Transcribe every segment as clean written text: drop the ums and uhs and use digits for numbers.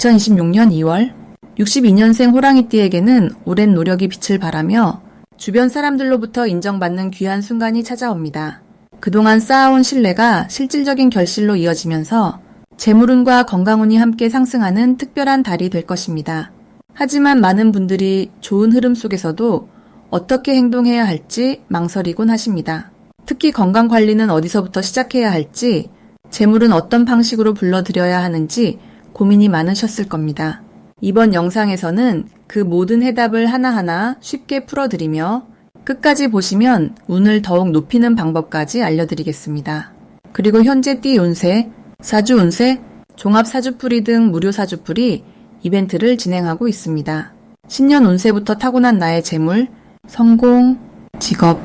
2026년 2월 62년생 호랑이띠에게는 오랜 노력이 빛을 발하며 주변 사람들로부터 인정받는 귀한 순간이 찾아옵니다. 그동안 쌓아온 신뢰가 실질적인 결실로 이어지면서 재물운과 건강운이 함께 상승하는 특별한 달이 될 것입니다. 하지만 많은 분들이 좋은 흐름 속에서도 어떻게 행동해야 할지 망설이곤 하십니다. 특히 건강관리는 어디서부터 시작해야 할지, 재물은 어떤 방식으로 불러들여야 하는지 고민이 많으셨을 겁니다. 이번 영상에서는 그 모든 해답을 하나하나 쉽게 풀어드리며 끝까지 보시면 운을 더욱 높이는 방법까지 알려드리겠습니다. 그리고 현재 띠 운세, 사주 운세, 종합 사주풀이 등 무료 사주풀이 이벤트를 진행하고 있습니다. 신년 운세부터 타고난 나의 재물, 성공, 직업,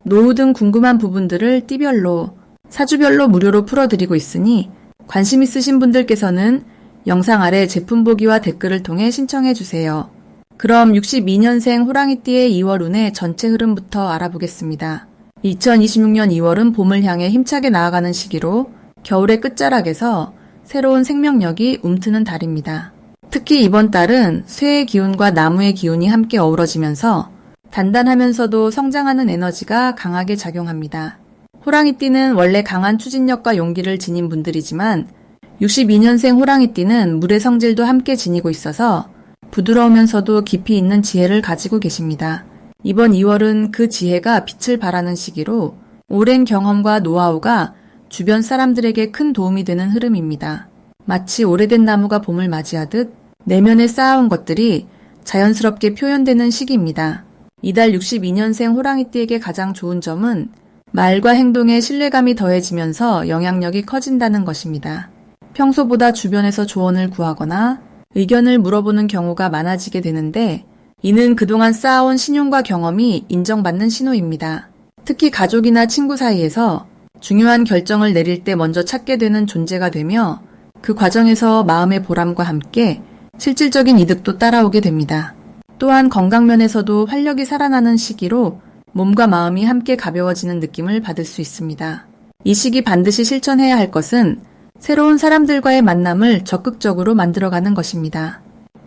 노후 등 궁금한 부분들을 띠별로, 사주별로 무료로 풀어드리고 있으니 관심 있으신 분들께서는 영상 아래 제품 보기와 댓글을 통해 신청해주세요. 그럼 62년생 호랑이띠의 2월 운의 전체 흐름부터 알아보겠습니다. 2026년 2월은 봄을 향해 힘차게 나아가는 시기로 겨울의 끝자락에서 새로운 생명력이 움트는 달입니다. 특히 이번 달은 쇠의 기운과 나무의 기운이 함께 어우러지면서 단단하면서도 성장하는 에너지가 강하게 작용합니다. 호랑이띠는 원래 강한 추진력과 용기를 지닌 분들이지만 62년생 호랑이띠는 물의 성질도 함께 지니고 있어서 부드러우면서도 깊이 있는 지혜를 가지고 계십니다. 이번 2월은 그 지혜가 빛을 발하는 시기로 오랜 경험과 노하우가 주변 사람들에게 큰 도움이 되는 흐름입니다. 마치 오래된 나무가 봄을 맞이하듯 내면에 쌓아온 것들이 자연스럽게 표현되는 시기입니다. 이달 62년생 호랑이띠에게 가장 좋은 점은 말과 행동에 신뢰감이 더해지면서 영향력이 커진다는 것입니다. 평소보다 주변에서 조언을 구하거나 의견을 물어보는 경우가 많아지게 되는데 이는 그동안 쌓아온 신용과 경험이 인정받는 신호입니다. 특히 가족이나 친구 사이에서 중요한 결정을 내릴 때 먼저 찾게 되는 존재가 되며 그 과정에서 마음의 보람과 함께 실질적인 이득도 따라오게 됩니다. 또한 건강면에서도 활력이 살아나는 시기로 몸과 마음이 함께 가벼워지는 느낌을 받을 수 있습니다. 이 시기 반드시 실천해야 할 것은 새로운 사람들과의 만남을 적극적으로 만들어가는 것입니다.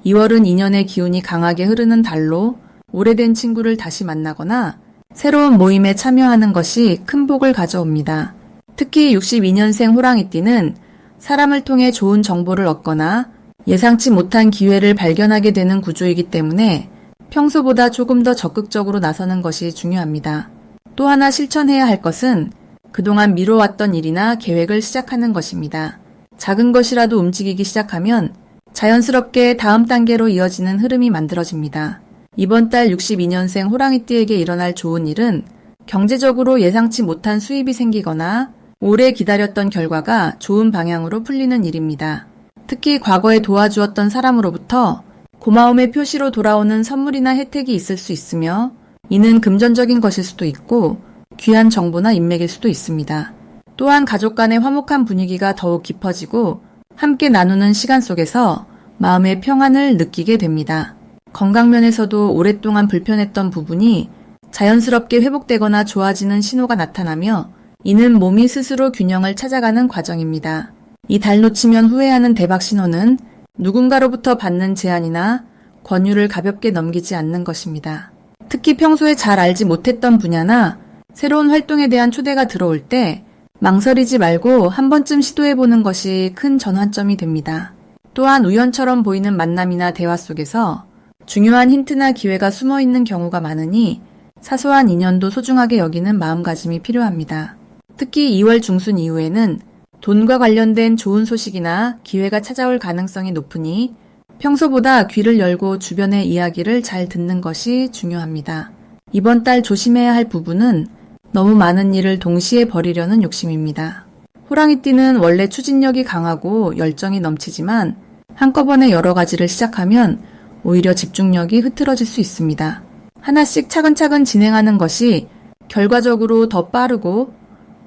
2월은 인연의 기운이 강하게 흐르는 달로 오래된 친구를 다시 만나거나 새로운 모임에 참여하는 것이 큰 복을 가져옵니다. 특히 62년생 호랑이띠는 사람을 통해 좋은 정보를 얻거나 예상치 못한 기회를 발견하게 되는 구조이기 때문에 평소보다 조금 더 적극적으로 나서는 것이 중요합니다. 또 하나 실천해야 할 것은 그동안 미뤄왔던 일이나 계획을 시작하는 것입니다. 작은 것이라도 움직이기 시작하면 자연스럽게 다음 단계로 이어지는 흐름이 만들어집니다. 이번 달 62년생 호랑이띠에게 일어날 좋은 일은 경제적으로 예상치 못한 수입이 생기거나 오래 기다렸던 결과가 좋은 방향으로 풀리는 일입니다. 특히 과거에 도와주었던 사람으로부터 고마움의 표시로 돌아오는 선물이나 혜택이 있을 수 있으며 이는 금전적인 것일 수도 있고 귀한 정보나 인맥일 수도 있습니다. 또한 가족 간의 화목한 분위기가 더욱 깊어지고 함께 나누는 시간 속에서 마음의 평안을 느끼게 됩니다. 건강면에서도 오랫동안 불편했던 부분이 자연스럽게 회복되거나 좋아지는 신호가 나타나며 이는 몸이 스스로 균형을 찾아가는 과정입니다. 이 달 놓치면 후회하는 대박 신호는 누군가로부터 받는 제안이나 권유를 가볍게 넘기지 않는 것입니다. 특히 평소에 잘 알지 못했던 분야나 새로운 활동에 대한 초대가 들어올 때 망설이지 말고 한 번쯤 시도해보는 것이 큰 전환점이 됩니다. 또한 우연처럼 보이는 만남이나 대화 속에서 중요한 힌트나 기회가 숨어있는 경우가 많으니 사소한 인연도 소중하게 여기는 마음가짐이 필요합니다. 특히 2월 중순 이후에는 돈과 관련된 좋은 소식이나 기회가 찾아올 가능성이 높으니 평소보다 귀를 열고 주변의 이야기를 잘 듣는 것이 중요합니다. 이번 달 조심해야 할 부분은 너무 많은 일을 동시에 벌이려는 욕심입니다. 호랑이띠는 원래 추진력이 강하고 열정이 넘치지만 한꺼번에 여러 가지를 시작하면 오히려 집중력이 흐트러질 수 있습니다. 하나씩 차근차근 진행하는 것이 결과적으로 더 빠르고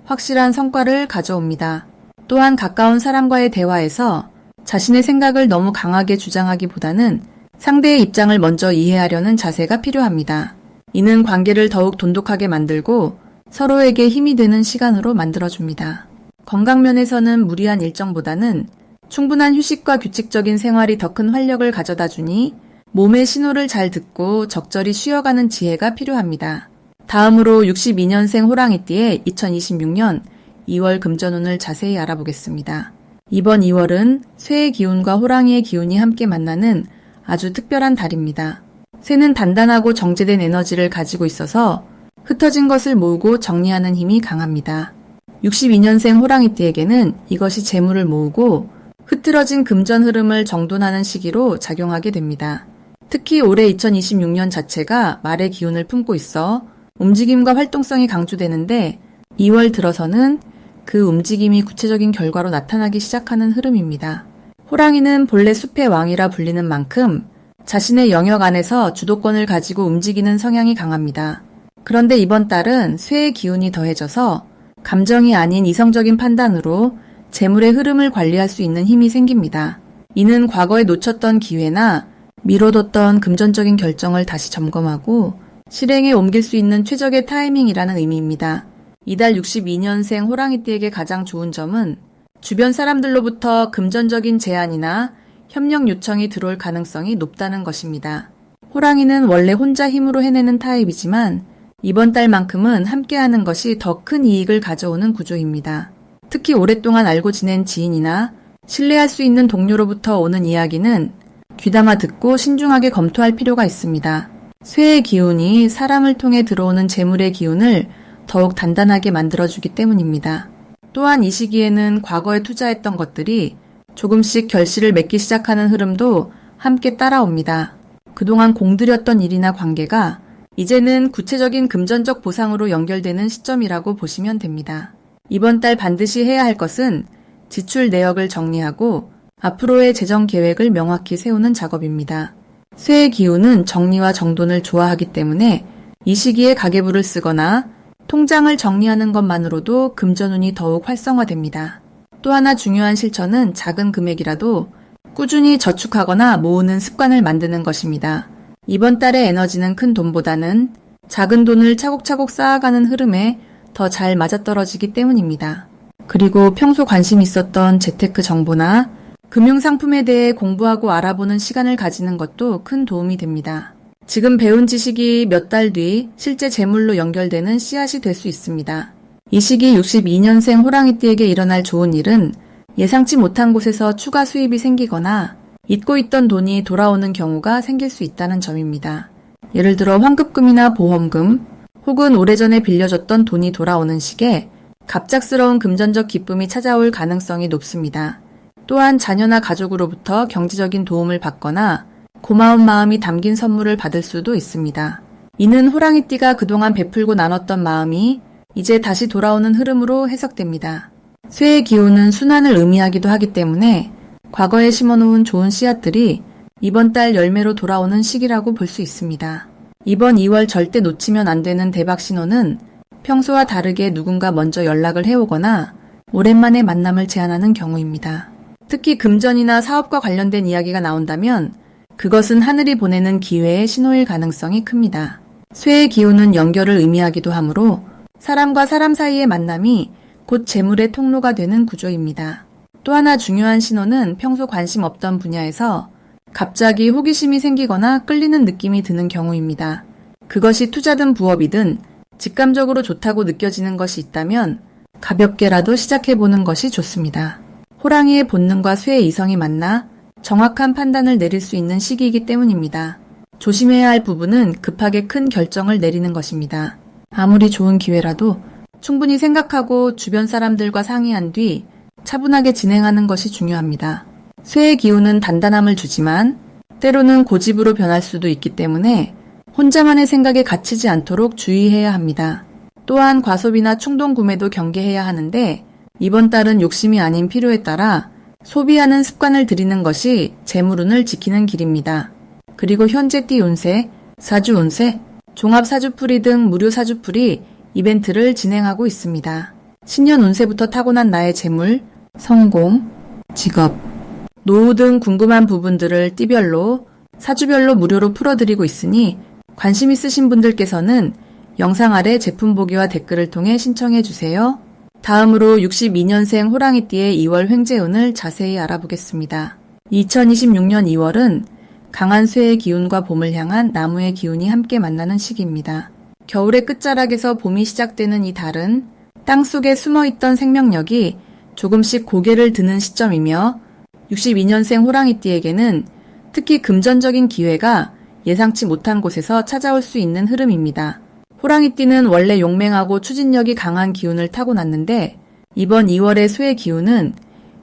확실한 성과를 가져옵니다. 또한 가까운 사람과의 대화에서 자신의 생각을 너무 강하게 주장하기보다는 상대의 입장을 먼저 이해하려는 자세가 필요합니다. 이는 관계를 더욱 돈독하게 만들고 서로에게 힘이 되는 시간으로 만들어줍니다. 건강면에서는 무리한 일정보다는 충분한 휴식과 규칙적인 생활이 더 큰 활력을 가져다 주니 몸의 신호를 잘 듣고 적절히 쉬어가는 지혜가 필요합니다. 다음으로 62년생 호랑이띠의 2026년 2월 금전운을 자세히 알아보겠습니다. 이번 2월은 쇠의 기운과 호랑이의 기운이 함께 만나는 아주 특별한 달입니다. 쇠는 단단하고 정제된 에너지를 가지고 있어서 흩어진 것을 모으고 정리하는 힘이 강합니다. 62년생 호랑이띠에게는 이것이 재물을 모으고 흐트러진 금전 흐름을 정돈하는 시기로 작용하게 됩니다. 특히 올해 2026년 자체가 말의 기운을 품고 있어 움직임과 활동성이 강조되는데 2월 들어서는 그 움직임이 구체적인 결과로 나타나기 시작하는 흐름입니다. 호랑이는 본래 숲의 왕이라 불리는 만큼 자신의 영역 안에서 주도권을 가지고 움직이는 성향이 강합니다. 그런데 이번 달은 쇠의 기운이 더해져서 감정이 아닌 이성적인 판단으로 재물의 흐름을 관리할 수 있는 힘이 생깁니다. 이는 과거에 놓쳤던 기회나 미뤄뒀던 금전적인 결정을 다시 점검하고 실행에 옮길 수 있는 최적의 타이밍이라는 의미입니다. 이달 62년생 호랑이띠에게 가장 좋은 점은 주변 사람들로부터 금전적인 제안이나 협력 요청이 들어올 가능성이 높다는 것입니다. 호랑이는 원래 혼자 힘으로 해내는 타입이지만 이번 달만큼은 함께하는 것이 더 큰 이익을 가져오는 구조입니다. 특히 오랫동안 알고 지낸 지인이나 신뢰할 수 있는 동료로부터 오는 이야기는 귀담아 듣고 신중하게 검토할 필요가 있습니다. 쇠의 기운이 사람을 통해 들어오는 재물의 기운을 더욱 단단하게 만들어주기 때문입니다. 또한 이 시기에는 과거에 투자했던 것들이 조금씩 결실을 맺기 시작하는 흐름도 함께 따라옵니다. 그동안 공들였던 일이나 관계가 이제는 구체적인 금전적 보상으로 연결되는 시점이라고 보시면 됩니다. 이번 달 반드시 해야 할 것은 지출 내역을 정리하고 앞으로의 재정 계획을 명확히 세우는 작업입니다. 쇠의 기운은 정리와 정돈을 좋아하기 때문에 이 시기에 가계부를 쓰거나 통장을 정리하는 것만으로도 금전운이 더욱 활성화됩니다. 또 하나 중요한 실천은 작은 금액이라도 꾸준히 저축하거나 모으는 습관을 만드는 것입니다. 이번 달의 에너지는 큰 돈보다는 작은 돈을 차곡차곡 쌓아가는 흐름에 더 잘 맞아떨어지기 때문입니다. 그리고 평소 관심 있었던 재테크 정보나 금융상품에 대해 공부하고 알아보는 시간을 가지는 것도 큰 도움이 됩니다. 지금 배운 지식이 몇 달 뒤 실제 재물로 연결되는 씨앗이 될 수 있습니다. 이 시기 62년생 호랑이띠에게 일어날 좋은 일은 예상치 못한 곳에서 추가 수입이 생기거나 잊고 있던 돈이 돌아오는 경우가 생길 수 있다는 점입니다. 예를 들어 환급금이나 보험금 혹은 오래전에 빌려줬던 돈이 돌아오는 시기에 갑작스러운 금전적 기쁨이 찾아올 가능성이 높습니다. 또한 자녀나 가족으로부터 경제적인 도움을 받거나 고마운 마음이 담긴 선물을 받을 수도 있습니다. 이는 호랑이띠가 그동안 베풀고 나눴던 마음이 이제 다시 돌아오는 흐름으로 해석됩니다. 쇠의 기운은 순환을 의미하기도 하기 때문에 과거에 심어놓은 좋은 씨앗들이 이번 달 열매로 돌아오는 시기라고 볼 수 있습니다. 이번 2월 절대 놓치면 안 되는 대박 신호는 평소와 다르게 누군가 먼저 연락을 해오거나 오랜만에 만남을 제안하는 경우입니다. 특히 금전이나 사업과 관련된 이야기가 나온다면 그것은 하늘이 보내는 기회의 신호일 가능성이 큽니다. 쇠의 기운은 연결을 의미하기도 하므로 사람과 사람 사이의 만남이 곧 재물의 통로가 되는 구조입니다. 또 하나 중요한 신호는 평소 관심 없던 분야에서 갑자기 호기심이 생기거나 끌리는 느낌이 드는 경우입니다. 그것이 투자든 부업이든 직감적으로 좋다고 느껴지는 것이 있다면 가볍게라도 시작해보는 것이 좋습니다. 호랑이의 본능과 쇠의 이성이 만나 정확한 판단을 내릴 수 있는 시기이기 때문입니다. 조심해야 할 부분은 급하게 큰 결정을 내리는 것입니다. 아무리 좋은 기회라도 충분히 생각하고 주변 사람들과 상의한 뒤 차분하게 진행하는 것이 중요합니다. 쇠의 기운은 단단함을 주지만 때로는 고집으로 변할 수도 있기 때문에 혼자만의 생각에 갇히지 않도록 주의해야 합니다. 또한 과소비나 충동 구매도 경계해야 하는데 이번 달은 욕심이 아닌 필요에 따라 소비하는 습관을 들이는 것이 재물운을 지키는 길입니다. 그리고 현재 띠 운세, 사주 운세, 종합 사주풀이 등 무료 사주풀이 이벤트를 진행하고 있습니다. 신년 운세부터 타고난 나의 재물, 성공, 직업, 노후 등 궁금한 부분들을 띠별로, 사주별로 무료로 풀어드리고 있으니 관심 있으신 분들께서는 영상 아래 제품 보기와 댓글을 통해 신청해 주세요. 다음으로 62년생 호랑이띠의 2월 횡재운을 자세히 알아보겠습니다. 2026년 2월은 강한 쇠의 기운과 봄을 향한 나무의 기운이 함께 만나는 시기입니다. 겨울의 끝자락에서 봄이 시작되는 이 달은 땅속에 숨어있던 생명력이 조금씩 고개를 드는 시점이며 62년생 호랑이띠에게는 특히 금전적인 기회가 예상치 못한 곳에서 찾아올 수 있는 흐름입니다. 호랑이띠는 원래 용맹하고 추진력이 강한 기운을 타고났는데 이번 2월의 쇠의 기운은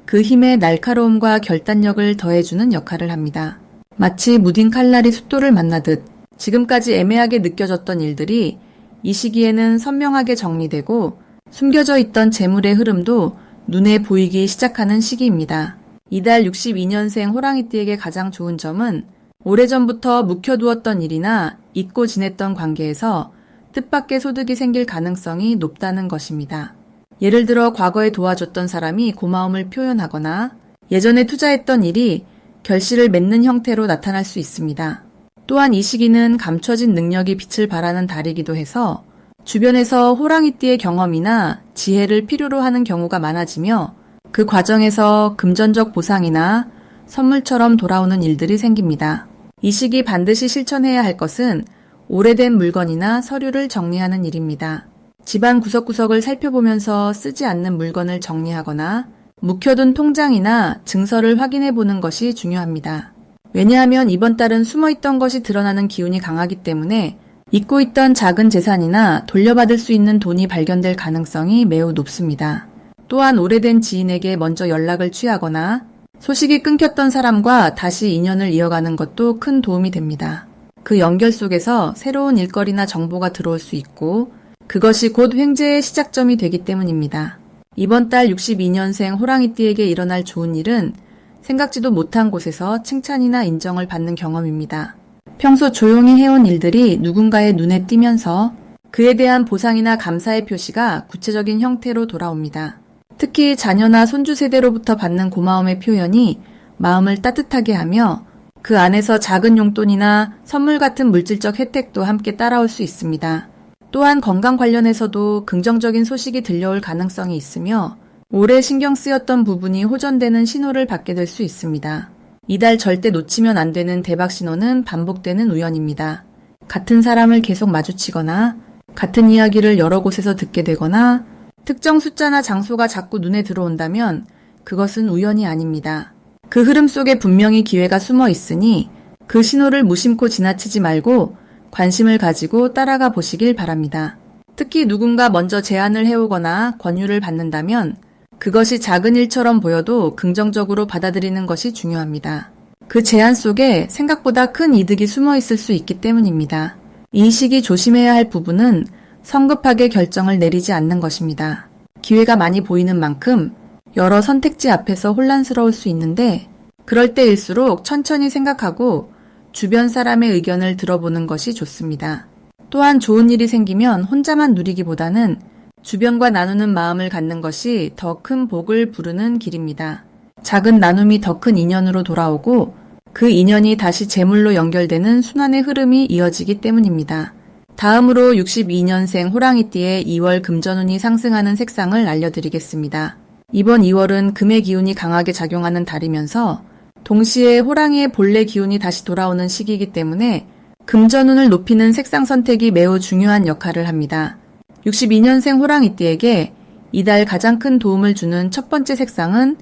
그 힘에 날카로움과 결단력을 더해주는 역할을 합니다. 마치 무딘 칼날이 숫돌을 만나듯 지금까지 애매하게 느껴졌던 일들이 이 시기에는 선명하게 정리되고 숨겨져 있던 재물의 흐름도 눈에 보이기 시작하는 시기입니다. 이달 62년생 호랑이띠에게 가장 좋은 점은 오래전부터 묵혀두었던 일이나 잊고 지냈던 관계에서 뜻밖의 소득이 생길 가능성이 높다는 것입니다. 예를 들어 과거에 도와줬던 사람이 고마움을 표현하거나 예전에 투자했던 일이 결실을 맺는 형태로 나타날 수 있습니다. 또한 이 시기는 감춰진 능력이 빛을 발하는 달이기도 해서 주변에서 호랑이띠의 경험이나 지혜를 필요로 하는 경우가 많아지며 그 과정에서 금전적 보상이나 선물처럼 돌아오는 일들이 생깁니다. 이 시기 반드시 실천해야 할 것은 오래된 물건이나 서류를 정리하는 일입니다. 집안 구석구석을 살펴보면서 쓰지 않는 물건을 정리하거나 묵혀둔 통장이나 증서를 확인해 보는 것이 중요합니다. 왜냐하면 이번 달은 숨어있던 것이 드러나는 기운이 강하기 때문에 잊고 있던 작은 재산이나 돌려받을 수 있는 돈이 발견될 가능성이 매우 높습니다. 또한 오래된 지인에게 먼저 연락을 취하거나 소식이 끊겼던 사람과 다시 인연을 이어가는 것도 큰 도움이 됩니다. 그 연결 속에서 새로운 일거리나 정보가 들어올 수 있고 그것이 곧 횡재의 시작점이 되기 때문입니다. 이번 달 62년생 호랑이띠에게 일어날 좋은 일은 생각지도 못한 곳에서 칭찬이나 인정을 받는 경험입니다. 평소 조용히 해온 일들이 누군가의 눈에 띄면서 그에 대한 보상이나 감사의 표시가 구체적인 형태로 돌아옵니다. 특히 자녀나 손주 세대로부터 받는 고마움의 표현이 마음을 따뜻하게 하며 그 안에서 작은 용돈이나 선물 같은 물질적 혜택도 함께 따라올 수 있습니다. 또한 건강 관련해서도 긍정적인 소식이 들려올 가능성이 있으며 오래 신경 쓰였던 부분이 호전되는 신호를 받게 될 수 있습니다. 이달 절대 놓치면 안 되는 대박 신호는 반복되는 우연입니다. 같은 사람을 계속 마주치거나 같은 이야기를 여러 곳에서 듣게 되거나 특정 숫자나 장소가 자꾸 눈에 들어온다면 그것은 우연이 아닙니다. 그 흐름 속에 분명히 기회가 숨어 있으니 그 신호를 무심코 지나치지 말고 관심을 가지고 따라가 보시길 바랍니다. 특히 누군가 먼저 제안을 해오거나 권유를 받는다면 그것이 작은 일처럼 보여도 긍정적으로 받아들이는 것이 중요합니다. 그 제안 속에 생각보다 큰 이득이 숨어 있을 수 있기 때문입니다. 이 시기 조심해야 할 부분은 성급하게 결정을 내리지 않는 것입니다. 기회가 많이 보이는 만큼 여러 선택지 앞에서 혼란스러울 수 있는데 그럴 때일수록 천천히 생각하고 주변 사람의 의견을 들어보는 것이 좋습니다. 또한 좋은 일이 생기면 혼자만 누리기보다는 주변과 나누는 마음을 갖는 것이 더 큰 복을 부르는 길입니다. 작은 나눔이 더 큰 인연으로 돌아오고 그 인연이 다시 재물로 연결되는 순환의 흐름이 이어지기 때문입니다. 다음으로 62년생 호랑이띠의 2월 금전운이 상승하는 색상을 알려드리겠습니다. 이번 2월은 금의 기운이 강하게 작용하는 달이면서 동시에 호랑이의 본래 기운이 다시 돌아오는 시기이기 때문에 금전운을 높이는 색상 선택이 매우 중요한 역할을 합니다. 62년생 호랑이띠에게 이달 가장 큰 도움을 주는 첫 번째 색상은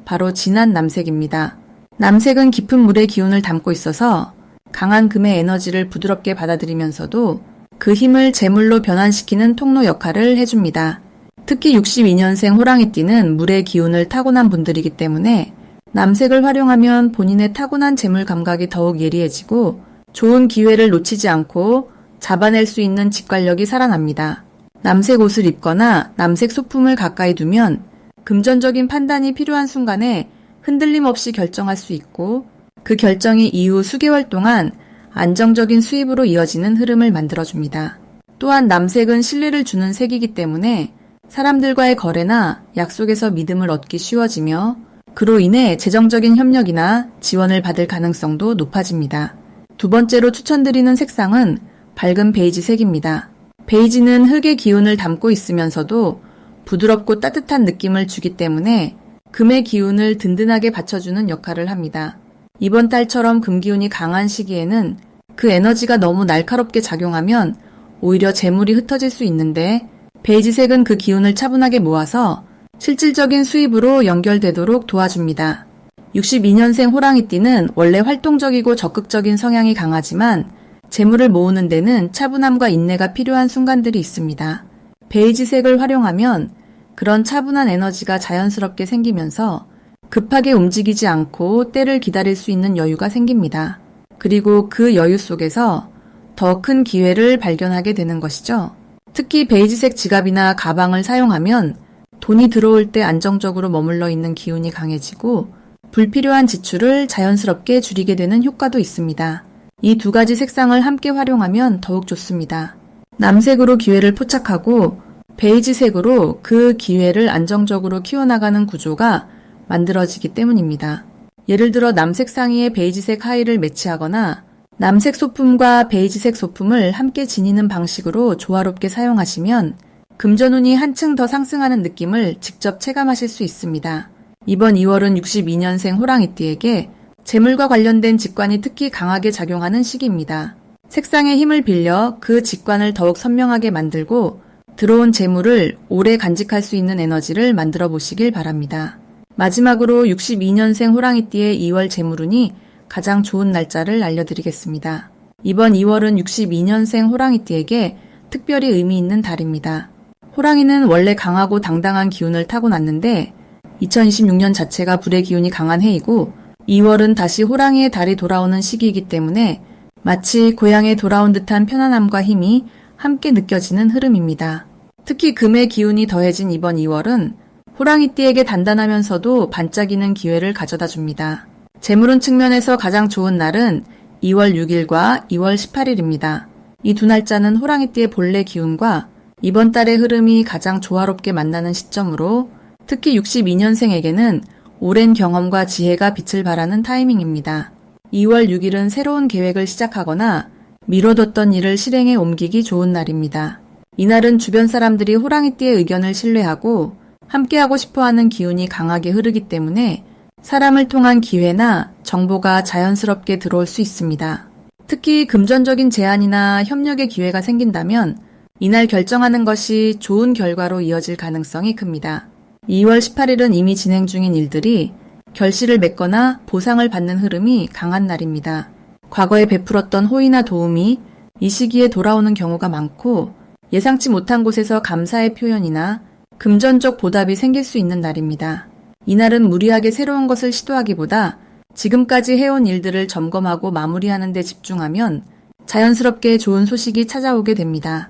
바로 진한 남색입니다. 남색은 깊은 물의 기운을 담고 있어서 강한 금의 에너지를 부드럽게 받아들이면서도 그 힘을 재물로 변환시키는 통로 역할을 해줍니다. 특히 62년생 호랑이띠는 물의 기운을 타고난 분들이기 때문에 남색을 활용하면 본인의 타고난 재물 감각이 더욱 예리해지고 좋은 기회를 놓치지 않고 잡아낼 수 있는 직관력이 살아납니다. 남색 옷을 입거나 남색 소품을 가까이 두면 금전적인 판단이 필요한 순간에 흔들림 없이 결정할 수 있고 그 결정이 이후 수개월 동안 안정적인 수입으로 이어지는 흐름을 만들어줍니다. 또한 남색은 신뢰를 주는 색이기 때문에 사람들과의 거래나 약속에서 믿음을 얻기 쉬워지며 그로 인해 재정적인 협력이나 지원을 받을 가능성도 높아집니다. 두 번째로 추천드리는 색상은 밝은 베이지색입니다. 베이지는 흙의 기운을 담고 있으면서도 부드럽고 따뜻한 느낌을 주기 때문에 금의 기운을 든든하게 받쳐주는 역할을 합니다. 이번 달처럼 금 기운이 강한 시기에는 그 에너지가 너무 날카롭게 작용하면 오히려 재물이 흩어질 수 있는데 베이지색은 그 기운을 차분하게 모아서 실질적인 수입으로 연결되도록 도와줍니다. 62년생 호랑이띠는 원래 활동적이고 적극적인 성향이 강하지만 재물을 모으는 데는 차분함과 인내가 필요한 순간들이 있습니다. 베이지색을 활용하면 그런 차분한 에너지가 자연스럽게 생기면서 급하게 움직이지 않고 때를 기다릴 수 있는 여유가 생깁니다. 그리고 그 여유 속에서 더 큰 기회를 발견하게 되는 것이죠. 특히 베이지색 지갑이나 가방을 사용하면 돈이 들어올 때 안정적으로 머물러 있는 기운이 강해지고 불필요한 지출을 자연스럽게 줄이게 되는 효과도 있습니다. 이 두 가지 색상을 함께 활용하면 더욱 좋습니다. 남색으로 기회를 포착하고 베이지색으로 그 기회를 안정적으로 키워나가는 구조가 만들어지기 때문입니다. 예를 들어 남색 상의에 베이지색 하의를 매치하거나 남색 소품과 베이지색 소품을 함께 지니는 방식으로 조화롭게 사용하시면 금전운이 한층 더 상승하는 느낌을 직접 체감하실 수 있습니다. 이번 2월은 62년생 호랑이띠에게 재물과 관련된 직관이 특히 강하게 작용하는 시기입니다. 색상의 힘을 빌려 그 직관을 더욱 선명하게 만들고 들어온 재물을 오래 간직할 수 있는 에너지를 만들어 보시길 바랍니다. 마지막으로 62년생 호랑이띠의 2월 재물운이 가장 좋은 날짜를 알려드리겠습니다. 이번 2월은 62년생 호랑이띠에게 특별히 의미 있는 달입니다. 호랑이는 원래 강하고 당당한 기운을 타고났는데 2026년 자체가 불의 기운이 강한 해이고 2월은 다시 호랑이의 달이 돌아오는 시기이기 때문에 마치 고향에 돌아온 듯한 편안함과 힘이 함께 느껴지는 흐름입니다. 특히 금의 기운이 더해진 이번 2월은 호랑이띠에게 단단하면서도 반짝이는 기회를 가져다 줍니다. 재물운 측면에서 가장 좋은 날은 2월 6일과 2월 18일입니다. 이 두 날짜는 호랑이띠의 본래 기운과 이번 달의 흐름이 가장 조화롭게 만나는 시점으로 특히 62년생에게는 오랜 경험과 지혜가 빛을 발하는 타이밍입니다. 2월 6일은 새로운 계획을 시작하거나 미뤄뒀던 일을 실행에 옮기기 좋은 날입니다. 이날은 주변 사람들이 호랑이띠의 의견을 신뢰하고 함께하고 싶어하는 기운이 강하게 흐르기 때문에 사람을 통한 기회나 정보가 자연스럽게 들어올 수 있습니다. 특히 금전적인 제안이나 협력의 기회가 생긴다면 이날 결정하는 것이 좋은 결과로 이어질 가능성이 큽니다. 2월 18일은 이미 진행 중인 일들이 결실을 맺거나 보상을 받는 흐름이 강한 날입니다. 과거에 베풀었던 호의나 도움이 이 시기에 돌아오는 경우가 많고 예상치 못한 곳에서 감사의 표현이나 금전적 보답이 생길 수 있는 날입니다. 이날은 무리하게 새로운 것을 시도하기보다 지금까지 해온 일들을 점검하고 마무리하는 데 집중하면 자연스럽게 좋은 소식이 찾아오게 됩니다.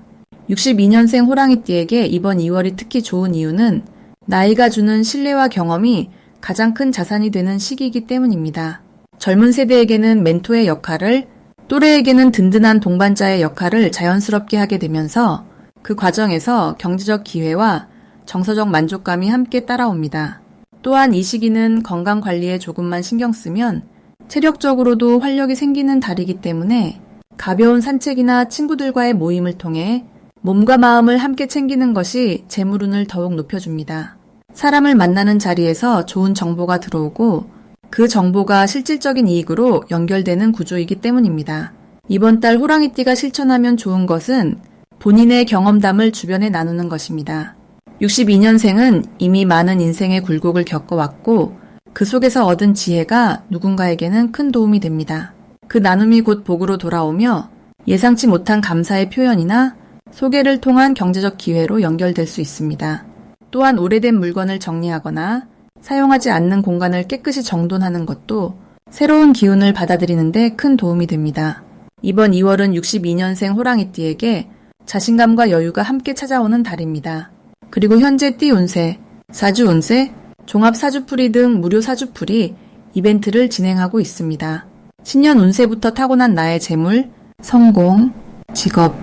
62년생 호랑이띠에게 이번 2월이 특히 좋은 이유는 나이가 주는 신뢰와 경험이 가장 큰 자산이 되는 시기이기 때문입니다. 젊은 세대에게는 멘토의 역할을, 또래에게는 든든한 동반자의 역할을 자연스럽게 하게 되면서 그 과정에서 경제적 기회와 정서적 만족감이 함께 따라옵니다. 또한 이 시기는 건강 관리에 조금만 신경 쓰면 체력적으로도 활력이 생기는 달이기 때문에 가벼운 산책이나 친구들과의 모임을 통해 몸과 마음을 함께 챙기는 것이 재물운을 더욱 높여줍니다. 사람을 만나는 자리에서 좋은 정보가 들어오고 그 정보가 실질적인 이익으로 연결되는 구조이기 때문입니다. 이번 달 호랑이띠가 실천하면 좋은 것은 본인의 경험담을 주변에 나누는 것입니다. 62년생은 이미 많은 인생의 굴곡을 겪어왔고 그 속에서 얻은 지혜가 누군가에게는 큰 도움이 됩니다. 그 나눔이 곧 복으로 돌아오며 예상치 못한 감사의 표현이나 소개를 통한 경제적 기회로 연결될 수 있습니다. 또한 오래된 물건을 정리하거나 사용하지 않는 공간을 깨끗이 정돈하는 것도 새로운 기운을 받아들이는 데 큰 도움이 됩니다. 이번 2월은 62년생 호랑이띠에게 자신감과 여유가 함께 찾아오는 달입니다. 그리고 현재 띠 운세, 사주 운세, 종합 사주풀이 등 무료 사주풀이 이벤트를 진행하고 있습니다. 신년 운세부터 타고난 나의 재물, 성공, 직업,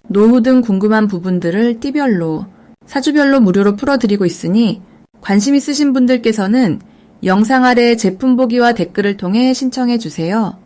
노후 등 궁금한 부분들을 띠별로, 사주별로 무료로 풀어드리고 있으니 관심 있으신 분들께서는 영상 아래 제품 보기와 댓글을 통해 신청해 주세요.